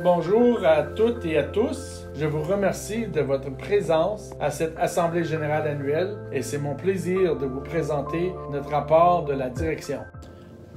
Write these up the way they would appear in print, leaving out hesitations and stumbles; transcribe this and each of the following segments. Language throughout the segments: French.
Bonjour à toutes et à tous. Je vous remercie de votre présence à cette Assemblée générale annuelle et c'est mon plaisir de vous présenter notre rapport de la direction.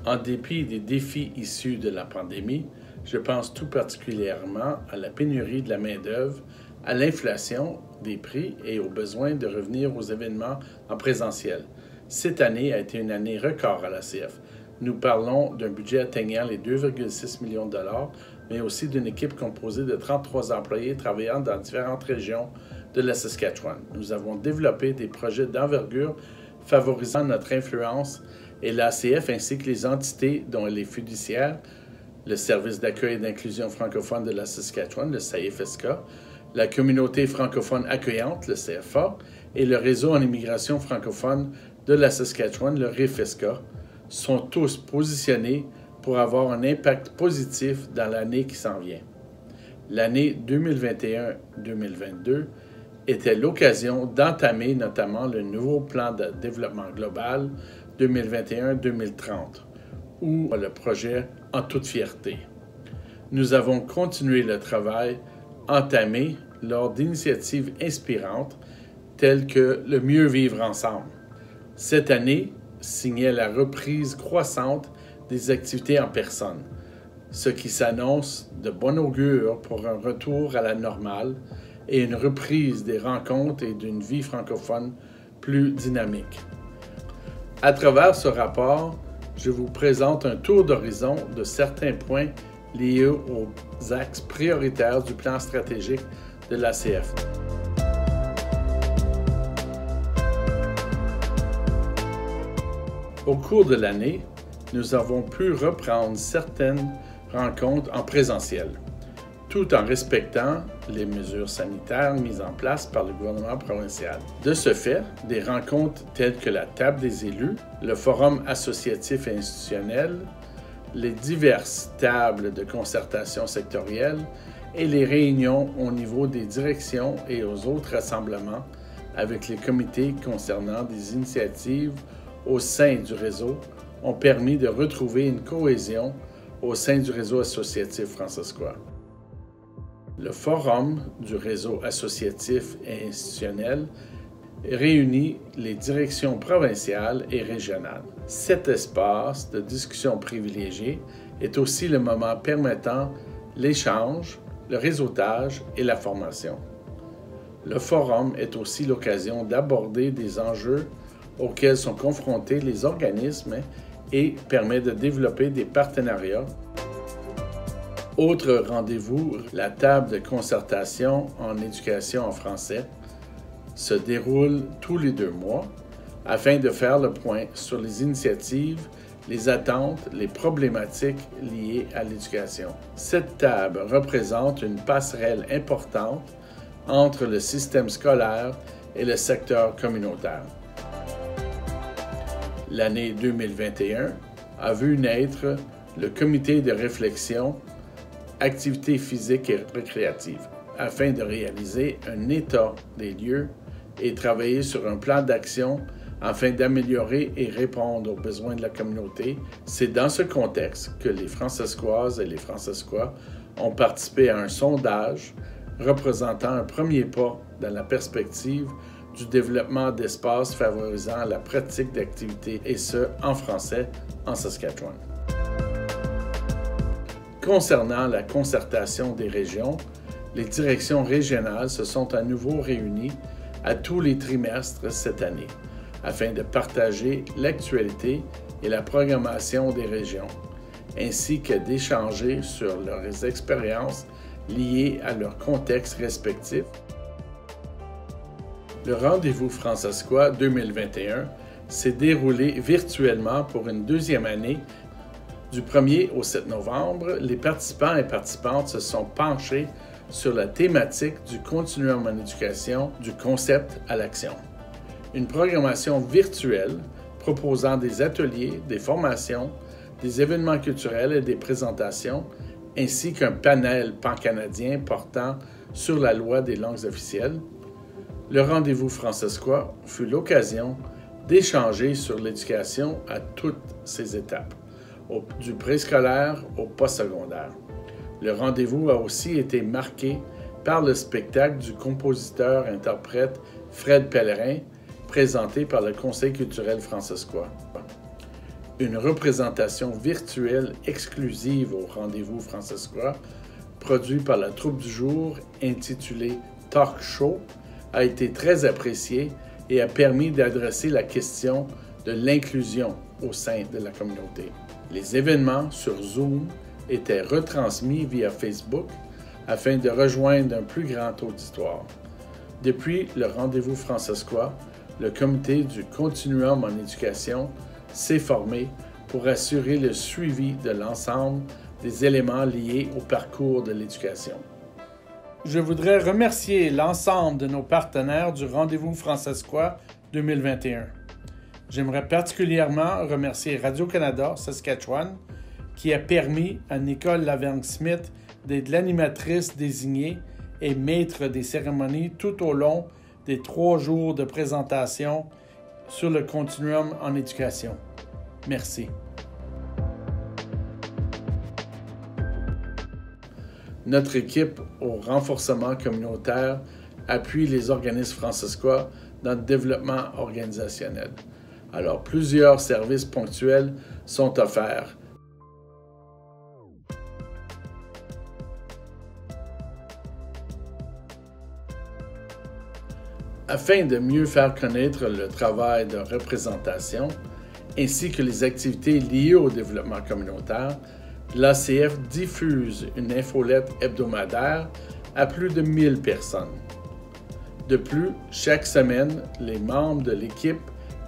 En dépit des défis issus de la pandémie, je pense tout particulièrement à la pénurie de la main-d'œuvre, à l'inflation des prix et au besoin de revenir aux événements en présentiel. Cette année a été une année record à l'ACF. Nous parlons d'un budget atteignant les 2,6 millions de dollars, mais aussi d'une équipe composée de 33 employés travaillant dans différentes régions de la Saskatchewan. Nous avons développé des projets d'envergure favorisant notre influence et l'ACF ainsi que les entités dont elle est fiduciaire, le Service d'accueil et d'inclusion francophone de la Saskatchewan, le CIFSK, la communauté francophone accueillante, le CFA, et le réseau en immigration francophone de la Saskatchewan, le RIFSK, sont tous positionnés pour avoir un impact positif dans l'année qui s'en vient. L'année 2021-2022 était l'occasion d'entamer notamment le nouveau plan de développement global 2021-2030, ou le projet En toute fierté. Nous avons continué le travail entamé lors d'initiatives inspirantes telles que le mieux vivre ensemble. Cette année signait la reprise croissante des activités en personne, ce qui s'annonce de bon augure pour un retour à la normale et une reprise des rencontres et d'une vie francophone plus dynamique. À travers ce rapport, je vous présente un tour d'horizon de certains points liés aux axes prioritaires du plan stratégique de l'ACF. Au cours de l'année, nous avons pu reprendre certaines rencontres en présentiel, tout en respectant les mesures sanitaires mises en place par le gouvernement provincial. De ce fait, des rencontres telles que la table des élus, le forum associatif et institutionnel, les diverses tables de concertation sectorielles et les réunions au niveau des directions et aux autres rassemblements avec les comités concernant des initiatives au sein du réseau ont permis de retrouver une cohésion au sein du réseau associatif francescois. Le forum du réseau associatif et institutionnel réunit les directions provinciales et régionales. Cet espace de discussion privilégié est aussi le moment permettant l'échange, le réseautage et la formation. Le forum est aussi l'occasion d'aborder des enjeux auxquels sont confrontés les organismes et permet de développer des partenariats. Autre rendez-vous, la table de concertation en éducation en français se déroule tous les 2 mois afin de faire le point sur les initiatives, les attentes, les problématiques liées à l'éducation. Cette table représente une passerelle importante entre le système scolaire et le secteur communautaire. L'année 2021 a vu naître le comité de réflexion activités physiques et récréatives afin de réaliser un état des lieux et travailler sur un plan d'action afin d'améliorer et répondre aux besoins de la communauté. C'est dans ce contexte que les Francescoises et les Francescois ont participé à un sondage représentant un premier pas dans la perspective du développement d'espaces favorisant la pratique d'activités, et ce, en français, en Saskatchewan. Concernant la concertation des régions, les directions régionales se sont à nouveau réunies à tous les trimestres cette année, afin de partager l'actualité et la programmation des régions, ainsi que d'échanger sur leurs expériences liées à leur contexte respectif. Le rendez-vous francescois 2021 s'est déroulé virtuellement pour une 2e année. Du 1er au 7 novembre, les participants et participantes se sont penchés sur la thématique du continuum en éducation, du concept à l'action. Une programmation virtuelle proposant des ateliers, des formations, des événements culturels et des présentations, ainsi qu'un panel pan-canadien portant sur la loi des langues officielles. Le rendez-vous francescois fut l'occasion d'échanger sur l'éducation à toutes ses étapes, du préscolaire au postsecondaire. Le rendez-vous a aussi été marqué par le spectacle du compositeur-interprète Fred Pellerin, présenté par le Conseil culturel francescois. Une représentation virtuelle exclusive au rendez-vous francescois, produit par la troupe du jour intitulée Talk Show, a été très appréciée et a permis d'adresser la question de l'inclusion au sein de la communauté. Les événements sur Zoom étaient retransmis via Facebook afin de rejoindre un plus grand auditoire. Depuis le rendez-vous francescois, le comité du Continuum en éducation s'est formé pour assurer le suivi de l'ensemble des éléments liés au parcours de l'éducation. Je voudrais remercier l'ensemble de nos partenaires du Rendez-vous francescois 2021. J'aimerais particulièrement remercier Radio-Canada Saskatchewan qui a permis à Nicole Lavergne-Smith d'être l'animatrice désignée et maître des cérémonies tout au long des 3 jours de présentation sur le continuum en éducation. Merci. Notre équipe au renforcement communautaire appuie les organismes francescois dans le développement organisationnel. Alors, plusieurs services ponctuels sont offerts. Afin de mieux faire connaître le travail de représentation ainsi que les activités liées au développement communautaire, l'ACF diffuse une infolette hebdomadaire à plus de 1000 personnes. De plus, chaque semaine, les membres de l'équipe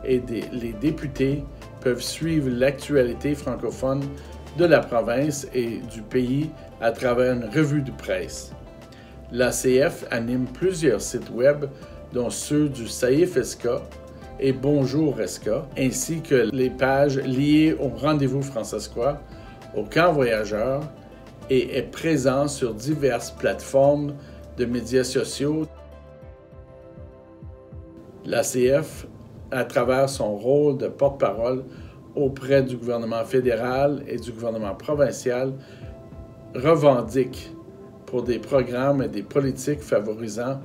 et les députés peuvent suivre l'actualité francophone de la province et du pays à travers une revue de presse. L'ACF anime plusieurs sites web, dont ceux du SAIF-ESCA et Bonjour ESCA, ainsi que les pages liées au rendez-vous francescois, au camp voyageurs, et est présent sur diverses plateformes de médias sociaux. L'ACF, à travers son rôle de porte-parole auprès du gouvernement fédéral et du gouvernement provincial, revendique pour des programmes et des politiques favorisant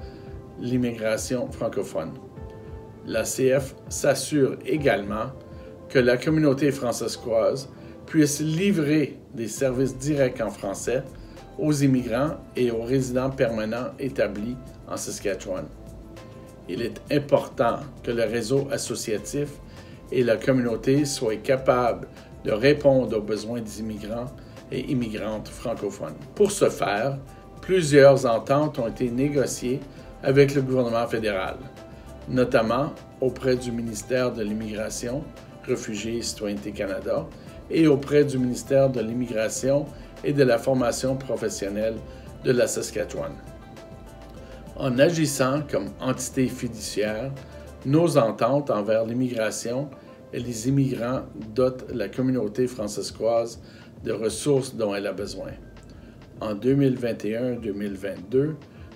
l'immigration francophone. L'ACF s'assure également que la communauté francescoise puisse livrer des services directs en français aux immigrants et aux résidents permanents établis en Saskatchewan. Il est important que le réseau associatif et la communauté soient capables de répondre aux besoins des immigrants et immigrantes francophones. Pour ce faire, plusieurs ententes ont été négociées avec le gouvernement fédéral, notamment auprès du ministère de l'Immigration, Réfugiés et Citoyenneté Canada et auprès du ministère de l'Immigration et de la formation professionnelle de la Saskatchewan. En agissant comme entité fiduciaire, nos ententes envers l'immigration et les immigrants dotent la communauté francescoise de ressources dont elle a besoin. En 2021-2022,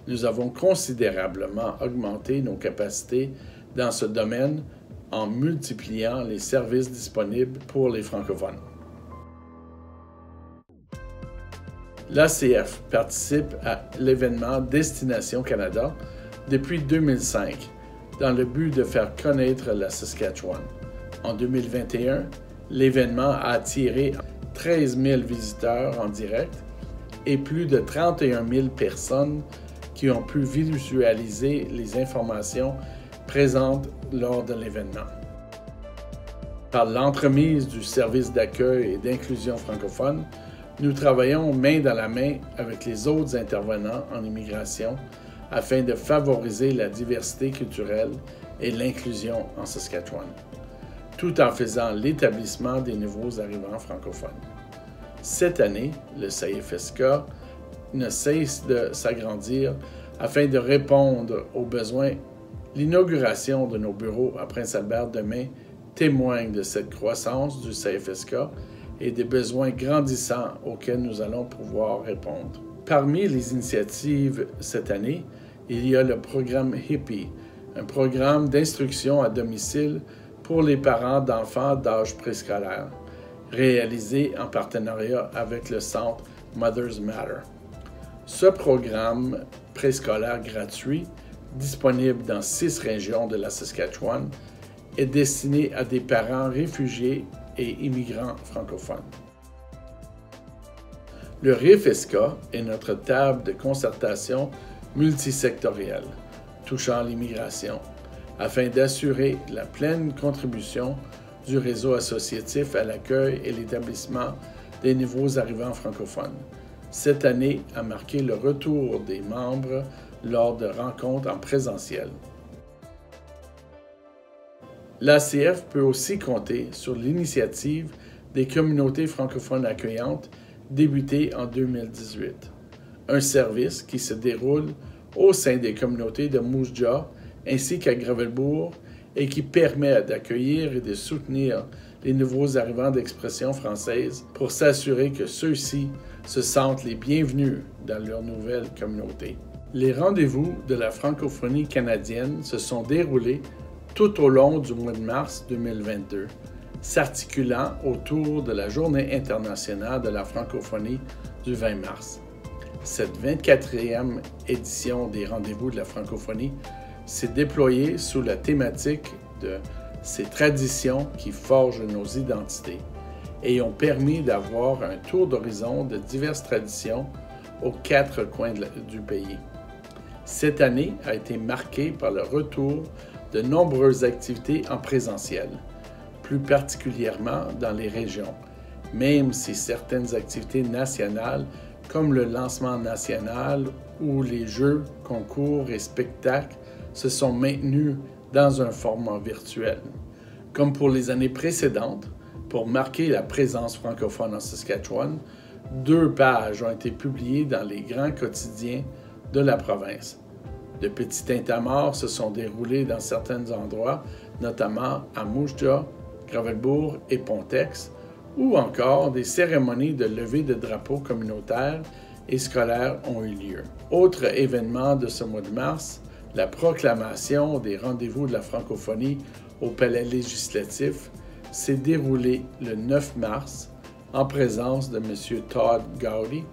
nous avons considérablement augmenté nos capacités dans ce domaine en multipliant les services disponibles pour les francophones. L'ACF participe à l'événement Destination Canada depuis 2005 dans le but de faire connaître la Saskatchewan. En 2021, l'événement a attiré 13 000 visiteurs en direct et plus de 31 000 personnes qui ont pu visualiser les informations présentes lors de l'événement. Par l'entremise du service d'accueil et d'inclusion francophone, nous travaillons main dans la main avec les autres intervenants en immigration afin de favoriser la diversité culturelle et l'inclusion en Saskatchewan, tout en faisant l'établissement des nouveaux arrivants francophones. Cette année, le SAIF-ESCA ne cesse de s'agrandir afin de répondre aux besoins. L'inauguration de nos bureaux à Prince-Albert demain témoigne de cette croissance du SAIF-ESCA et des besoins grandissants auxquels nous allons pouvoir répondre. Parmi les initiatives cette année, il y a le programme HIPPY, un programme d'instruction à domicile pour les parents d'enfants d'âge préscolaire, réalisé en partenariat avec le Centre Mothers Matter. Ce programme préscolaire gratuit, disponible dans 6 régions de la Saskatchewan, est destiné à des parents réfugiés et immigrants francophones. Le RIFESCA est notre table de concertation multisectorielle touchant l'immigration, afin d'assurer la pleine contribution du réseau associatif à l'accueil et l'établissement des nouveaux arrivants francophones. Cette année a marqué le retour des membres lors de rencontres en présentiel. L'ACF peut aussi compter sur l'initiative des communautés francophones accueillantes débutée en 2018, un service qui se déroule au sein des communautés de Moose Jaw ainsi qu'à Gravelbourg et qui permet d'accueillir et de soutenir les nouveaux arrivants d'expression française pour s'assurer que ceux-ci se sentent les bienvenus dans leur nouvelle communauté. Les rendez-vous de la francophonie canadienne se sont déroulés tout au long du mois de mars 2022, s'articulant autour de la Journée internationale de la francophonie du 20 mars. Cette 24e édition des rendez-vous de la francophonie s'est déployée sous la thématique de ces traditions qui forgent nos identités et ont permis d'avoir un tour d'horizon de diverses traditions aux 4 coins du pays. Cette année a été marquée par le retour de nombreuses activités en présentiel, plus particulièrement dans les régions, même si certaines activités nationales comme le lancement national ou les jeux, concours et spectacles se sont maintenus dans un format virtuel. Comme pour les années précédentes, pour marquer la présence francophone en Saskatchewan, 2 pages ont été publiées dans les grands quotidiens de la province. De petits tintamars se sont déroulés dans certains endroits, notamment à Moose Jaw, Gravelbourg et Pontex, ou encore des cérémonies de levée de drapeaux communautaires et scolaires ont eu lieu. Autre événement de ce mois de mars, la proclamation des rendez-vous de la francophonie au Palais législatif s'est déroulée le 9 mars en présence de M. Todd Gowdy,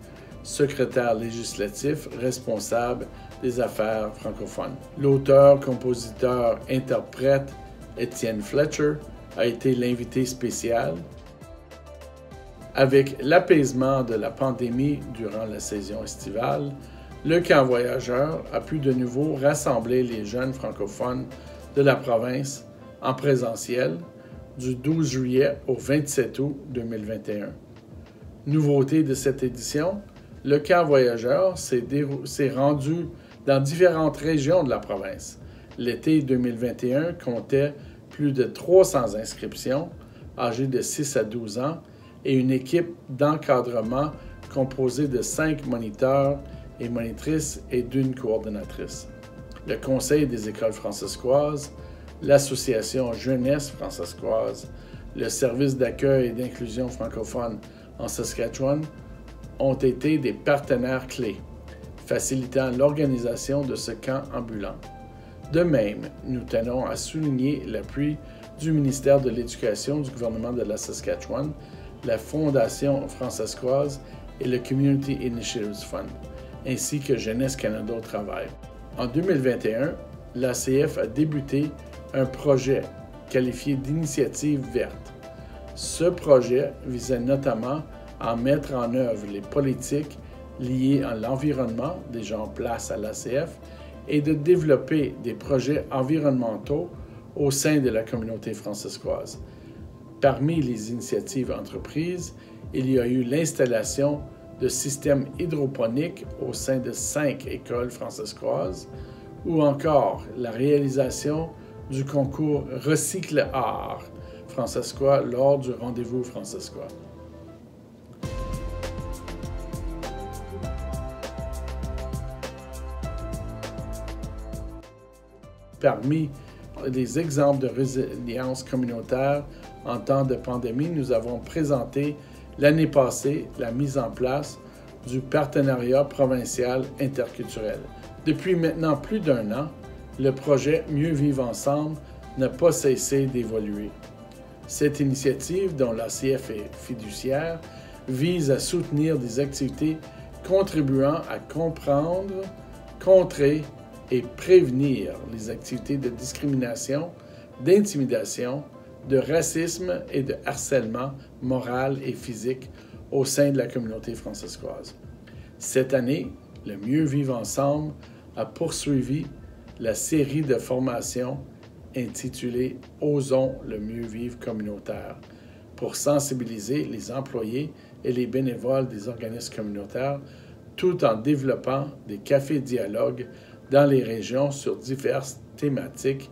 secrétaire législatif responsable des affaires francophones. L'auteur, compositeur, interprète Étienne Fletcher a été l'invité spécial. Avec l'apaisement de la pandémie durant la saison estivale, le camp voyageur a pu de nouveau rassembler les jeunes francophones de la province en présentiel du 12 juillet au 27 août 2021. Nouveauté de cette édition, le camp voyageur s'est rendu dans différentes régions de la province. L'été 2021 comptait plus de 300 inscriptions âgées de 6 à 12 ans et une équipe d'encadrement composée de 5 moniteurs et monitrices et d'1 coordonnatrice. Le Conseil des écoles francescoises, l'Association Jeunesse francescoise, le Service d'accueil et d'inclusion francophone en Saskatchewan ont été des partenaires clés, facilitant l'organisation de ce camp ambulant. De même, nous tenons à souligner l'appui du ministère de l'Éducation du gouvernement de la Saskatchewan, la Fondation francescoise et le Community Initiatives Fund, ainsi que Jeunesse Canada au travail. En 2021, l'ACF a débuté un projet qualifié d'initiative verte. Ce projet visait notamment à mettre en œuvre les politiques liées à l'environnement déjà en place à l'ACF et de développer des projets environnementaux au sein de la communauté francescoise. Parmi les initiatives entreprises, il y a eu l'installation de systèmes hydroponiques au sein de 5 écoles francescoises ou encore la réalisation du concours Recycle Art francescois lors du rendez-vous francescois. Parmi les exemples de résilience communautaire en temps de pandémie, nous avons présenté l'année passée la mise en place du partenariat provincial interculturel. Depuis maintenant plus d'1 an, le projet Mieux vivre ensemble n'a pas cessé d'évoluer. Cette initiative, dont l'ACF est fiduciaire, vise à soutenir des activités contribuant à comprendre, contrer et prévenir les activités de discrimination, d'intimidation, de racisme et de harcèlement moral et physique au sein de la communauté francescoise. Cette année, le Mieux Vivre Ensemble a poursuivi la série de formations intitulée « Osons le mieux vivre communautaire » pour sensibiliser les employés et les bénévoles des organismes communautaires tout en développant des cafés dialogues dans les régions sur diverses thématiques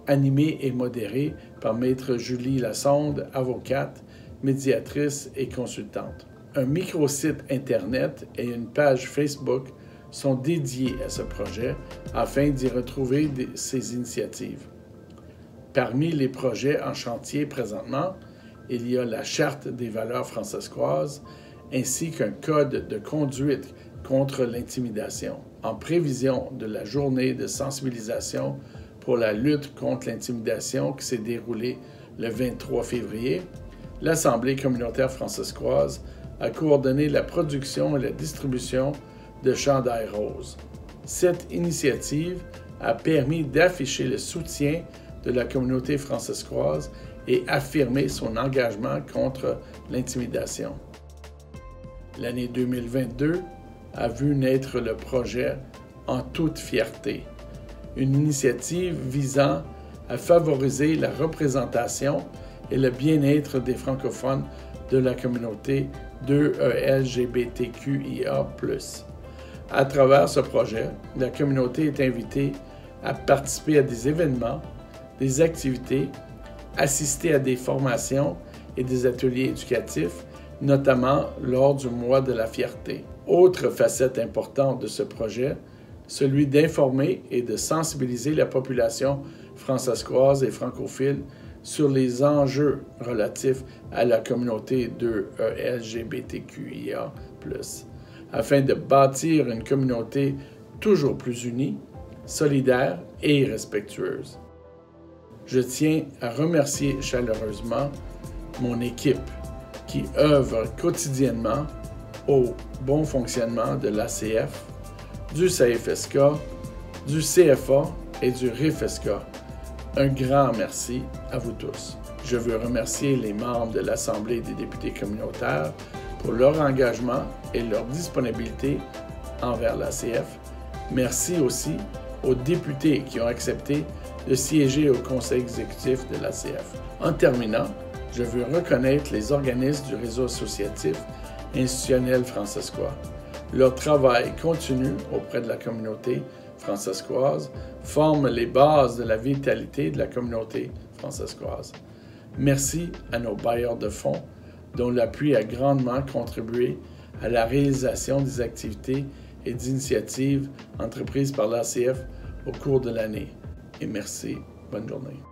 animées et modérées par Maître Julie Lassonde, avocate, médiatrice et consultante. Un microsite Internet et une page Facebook sont dédiés à ce projet afin d'y retrouver ces initiatives. Parmi les projets en chantier présentement, il y a la Charte des valeurs francescoises ainsi qu'un code de conduite contre l'intimidation. En prévision de la journée de sensibilisation pour la lutte contre l'intimidation qui s'est déroulée le 23 février, l'Assemblée communautaire francescoise a coordonné la production et la distribution de chandails roses. Cette initiative a permis d'afficher le soutien de la communauté francescoise et affirmer son engagement contre l'intimidation. L'année 2022 a vu naître le projet En toute fierté, une initiative visant à favoriser la représentation et le bien-être des francophones de la communauté 2E LGBTQIA+. À travers ce projet, la communauté est invitée à participer à des événements, des activités, assister à des formations et des ateliers éducatifs, notamment lors du mois de la fierté. Autre facette importante de ce projet, celui d'informer et de sensibiliser la population francescoise et francophile sur les enjeux relatifs à la communauté de LGBTQIA+, afin de bâtir une communauté toujours plus unie, solidaire et respectueuse. Je tiens à remercier chaleureusement mon équipe qui œuvre quotidiennement au bon fonctionnement de l'ACF, du CFSK, du CFA et du RIFSK. Un grand merci à vous tous. Je veux remercier les membres de l'Assemblée des députés communautaires pour leur engagement et leur disponibilité envers l'ACF. Merci aussi aux députés qui ont accepté de siéger au conseil exécutif de l'ACF. En terminant, je veux reconnaître les organismes du réseau associatif institutionnel francescois. Leur travail continu auprès de la communauté francescoise forme les bases de la vitalité de la communauté francescoise. Merci à nos bailleurs de fonds, dont l'appui a grandement contribué à la réalisation des activités et d'initiatives entreprises par l'ACF au cours de l'année. Et merci. Bonne journée.